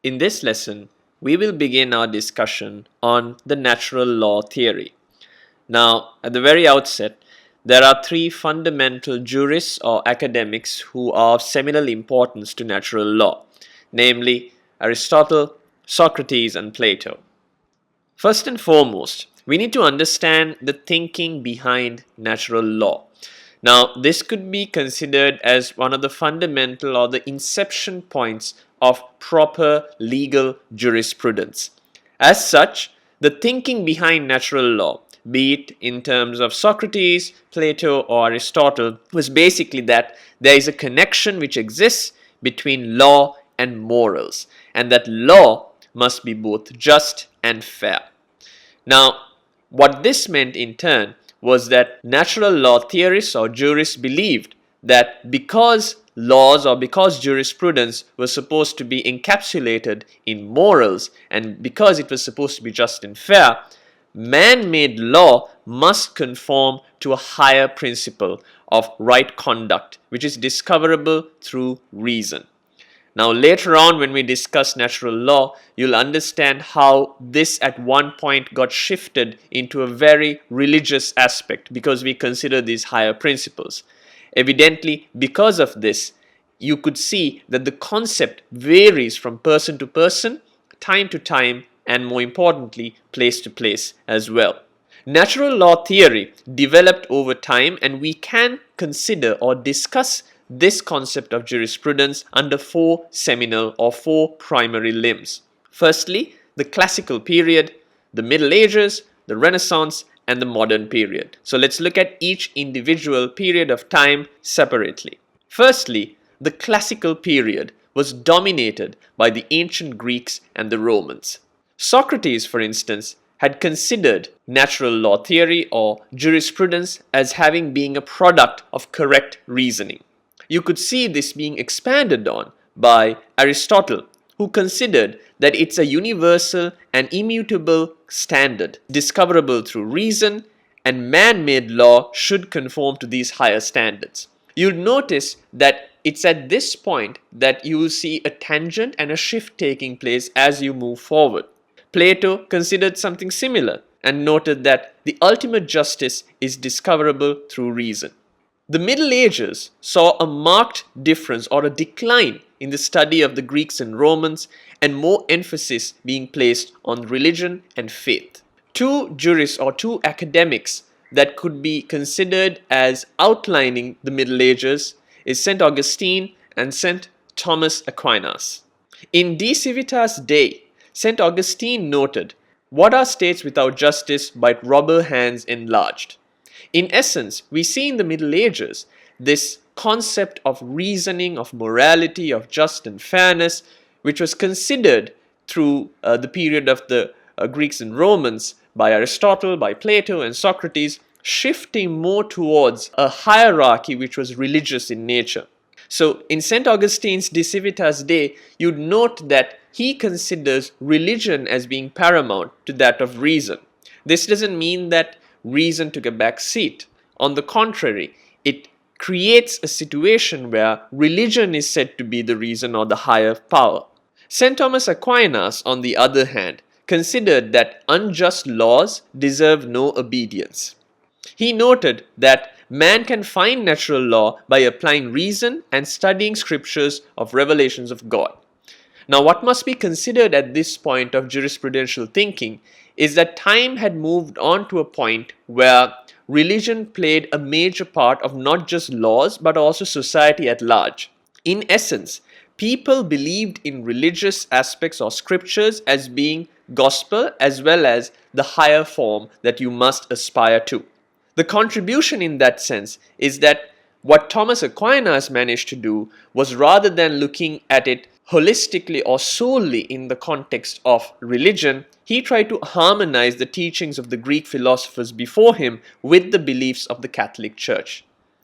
In this lesson, we will begin our discussion on the natural law theory. Now, at the very outset, there are three fundamental jurists or academics who are of seminal importance to natural law, namely Aristotle, Socrates, and Plato. First and foremost, we need to understand the thinking behind natural law. Now, this could be considered as one of the fundamental or the inception points of proper legal jurisprudence. As such, the thinking behind natural law, be it in terms of Socrates, Plato, or Aristotle, was basically that there is a connection which exists between law and morals, and that law must be both just and fair. Now, what this meant in turn was that natural law theorists or jurists believed that because laws or because jurisprudence was supposed to be encapsulated in morals and because it was supposed to be just and fair, man-made law must conform to a higher principle of right conduct, which is discoverable through reason. Now, later on, when we discuss natural law, you'll understand how this at one point got shifted into a very religious aspect because we consider these higher principles. Evidently, because of this, you could see that the concept varies from person to person, time to time, and more importantly, place to place as well. Natural law theory developed over time, and we can consider or discuss this concept of jurisprudence under four seminal or four primary limbs. Firstly, the classical period, the Middle Ages, the Renaissance, and the modern period. So let's look at each individual period of time separately. Firstly, the classical period was dominated by the ancient Greeks and the Romans. Socrates, for instance, had considered natural law theory or jurisprudence as having been a product of correct reasoning. You could see this being expanded on by Aristotle, who considered that it's a universal and immutable standard discoverable through reason, and man-made law should conform to these higher standards. You'll notice that it's at this point that you will see a tangent and a shift taking place as you move forward. Plato considered something similar and noted that the ultimate justice is discoverable through reason. The Middle Ages saw a marked difference or a decline in the study of the Greeks and Romans, and more emphasis being placed on religion and faith. Two jurists or two academics that could be considered as outlining the Middle Ages is St. Augustine and St. Thomas Aquinas. In De Civitas Dei, St. Augustine noted, "What are states without justice but robber hands enlarged?" In essence, we see in the Middle Ages this concept of reasoning, of morality, of just and fairness, which was considered through the period of the Greeks and Romans by Aristotle, by Plato and Socrates, shifting more towards a hierarchy which was religious in nature. So in St. Augustine's De Civitas Dei, you'd note that he considers religion as being paramount to that of reason. This doesn't mean that reason took a back seat. On the contrary, it creates a situation where religion is said to be the reason or the higher power. St. Thomas Aquinas, on the other hand, considered that unjust laws deserve no obedience. He noted that man can find natural law by applying reason and studying scriptures of revelations of God. Now, what must be considered at this point of jurisprudential thinking is that time had moved on to a point where religion played a major part of not just laws but also society at large. In essence, people believed in religious aspects or scriptures as being gospel as well as the higher form that you must aspire to. The contribution in that sense is that what Thomas Aquinas managed to do was, rather than looking at it holistically or solely in the context of religion, he tried to harmonize the teachings of the Greek philosophers before him with the beliefs of the Catholic Church.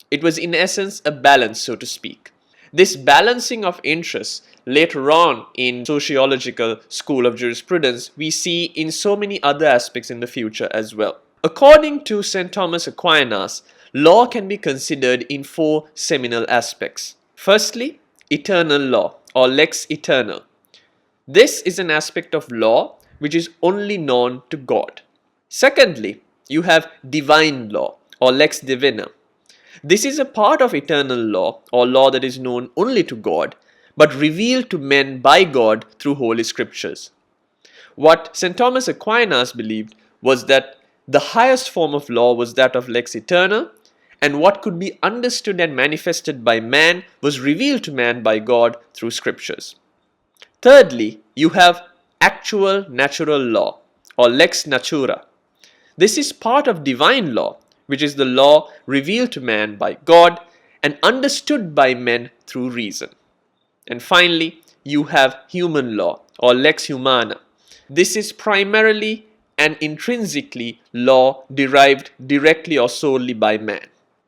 It was in essence a balance, so to speak. This balancing of interests later on in sociological school of jurisprudence we see in so many other aspects in the future as well. According to St. Thomas Aquinas, law can be considered in four seminal aspects. Firstly, eternal law or lex eternal. This is an aspect of law which is only known to God. Secondly, you have divine law or lex divina. This is a part of eternal law or law that is known only to God, but revealed to men by God through Holy Scriptures. What St. Thomas Aquinas believed was that the highest form of law was that of lex eterna, and what could be understood and manifested by man was revealed to man by God through Scriptures. Thirdly, you have actual natural law or lex natura. This is part of divine law, which is the law revealed to man by God and understood by men through reason. And finally, you have human law or lex humana. This is primarily and intrinsically law derived directly or solely by man.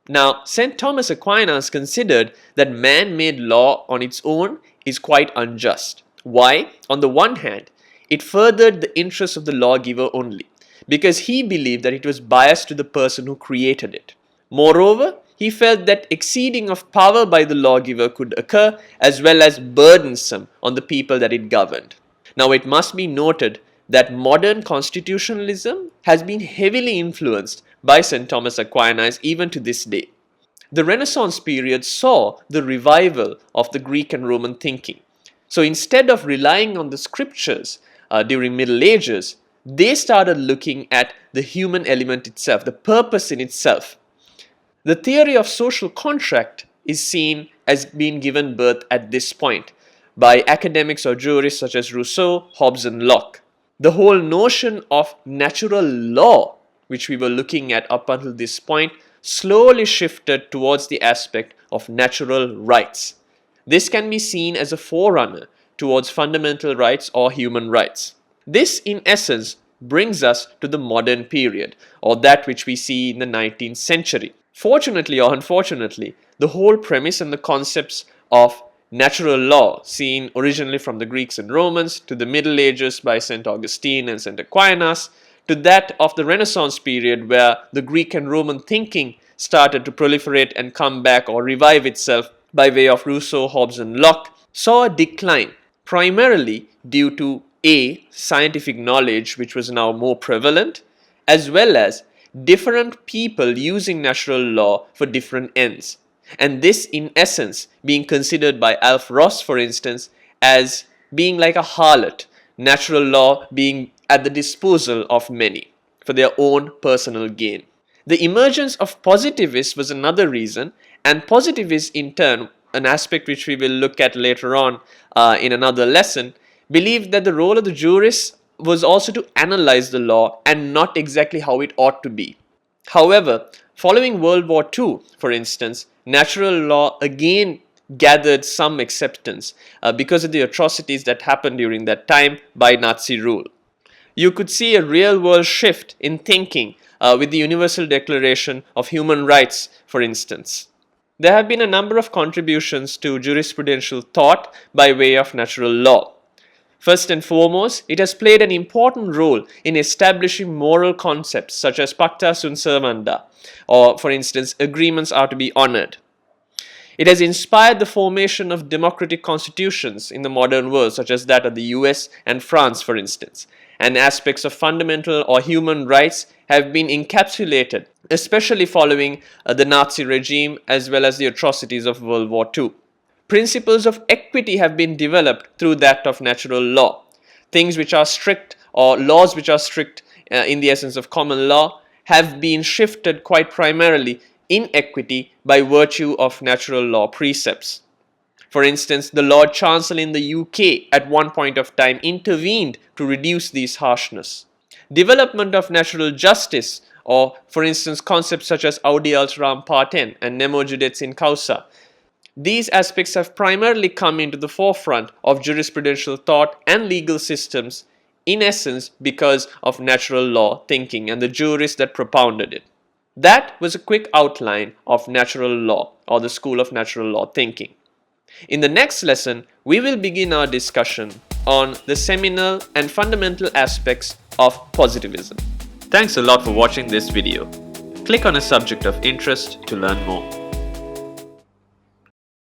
Now, St. Thomas Aquinas considered that man-made law on its own is quite unjust. Why? On the one hand, it furthered the interests of the lawgiver only, because he believed that it was biased to the person who created it. Moreover, he felt that exceeding of power by the lawgiver could occur as well as burdensome on the people that it governed. Now, it must be noted that modern constitutionalism has been heavily influenced by St. Thomas Aquinas even to this day. The Renaissance period saw the revival of the Greek and Roman thinking. So instead of relying on the scriptures during Middle Ages, they started looking at the human element itself, the purpose in itself. The theory of social contract is seen as being given birth at this point by academics or jurists such as Rousseau, Hobbes and Locke. The whole notion of natural law, which we were looking at up until this point, slowly shifted towards the aspect of natural rights. This can be seen as a forerunner towards fundamental rights or human rights. This, in essence, brings us to the modern period, or that which we see in the 19th century. Fortunately or unfortunately, the whole premise and the concepts of natural law, seen originally from the Greeks and Romans to the Middle Ages by St. Augustine and St. Aquinas, to that of the Renaissance period where the Greek and Roman thinking started to proliferate and come back or revive itself by way of Rousseau, Hobbes and Locke, saw a decline primarily due to scientific knowledge which was now more prevalent, as well as different people using natural law for different ends. And this, in essence, being considered by Alf Ross, for instance, as being like a harlot, natural law being at the disposal of many for their own personal gain. The emergence of positivists was another reason, and positivists in turn, an aspect which we will look at later on in another lesson, believed that the role of the jurist was also to analyze the law and not exactly how it ought to be. However, following World War II, for instance, natural law again gathered some acceptance because of the atrocities that happened during that time by Nazi rule. You could see a real-world shift in thinking with the Universal Declaration of Human Rights, for instance. There have been a number of contributions to jurisprudential thought by way of natural law. First and foremost, it has played an important role in establishing moral concepts such as pacta sunt servanda, or for instance, agreements are to be honored. It has inspired the formation of democratic constitutions in the modern world, such as that of the US and France, for instance, and aspects of fundamental or human rights have been encapsulated, especially following the Nazi regime as well as the atrocities of World War II. Principles of equity have been developed through that of natural law. Things which are strict or laws which are strict in the essence of common law have been shifted quite primarily in equity by virtue of natural law precepts. For instance, the Lord Chancellor in the UK at one point of time intervened to reduce these harshness. Development of natural justice, or for instance concepts such as audi alteram partem and nemo judex in causa. These aspects have primarily come into the forefront of jurisprudential thought and legal systems, in essence because of natural law thinking and the jurists that propounded it. That was a quick outline of natural law or the school of natural law thinking. In the next lesson, we will begin our discussion on the seminal and fundamental aspects of positivism. Thanks a lot for watching this video. Click on a subject of interest to learn more.